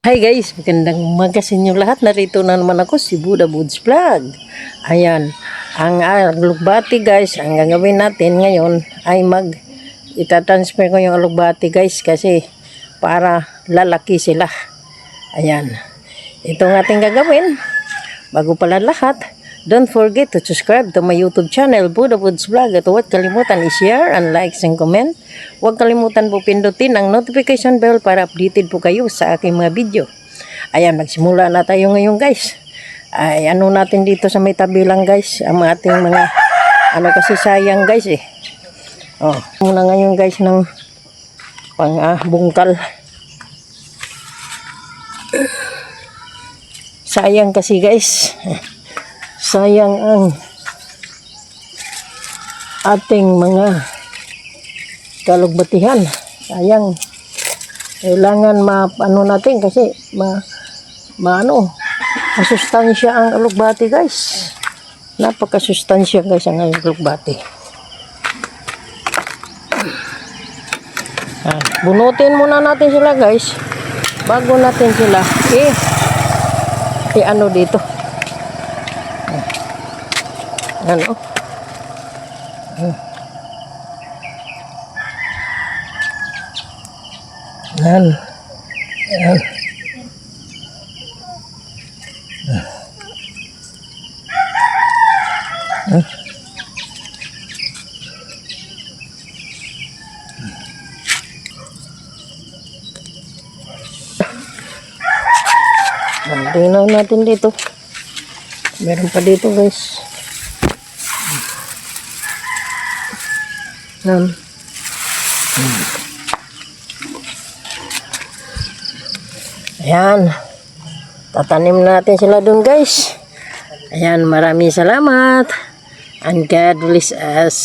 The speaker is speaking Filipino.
Hi guys, magandang umaga sa inyo lahat. Narito na naman ako, si Buddha Boods Vlog. Ayan, ang alugbati guys, ang gagawin natin ngayon ay itatransfer ko yung alugbati guys kasi para lalaki sila. Ayan, ito ang ating gagawin. Bago pala lahat, don't forget to subscribe to my YouTube channel, Buddha Boods Vlog. At huwag kalimutan i-share and likes and comment. Huwag kalimutan po pindutin ang notification bell para updated po kayo sa aking mga video. Ayan, magsimula na tayo ngayon guys. Ay, ano natin dito sa may tabi lang guys, ang ating mga, kasi sayang guys eh. Oh, muna ngayon guys ng bungkal. Sayang kasi guys. Sayang ang ating mga kalugbatihan. Sayang. Kailangan natin kasi masustansya ang alugbati guys. Napakasustansya guys ang alugbati. Bunutin muna natin sila guys bago natin sila dito. Ano? Yan. Yan. Tingnan natin dito. Meron pa dito guys. Ayan. Tatanim natin sila dun guys. Ayan, maraming salamat. And God bless us.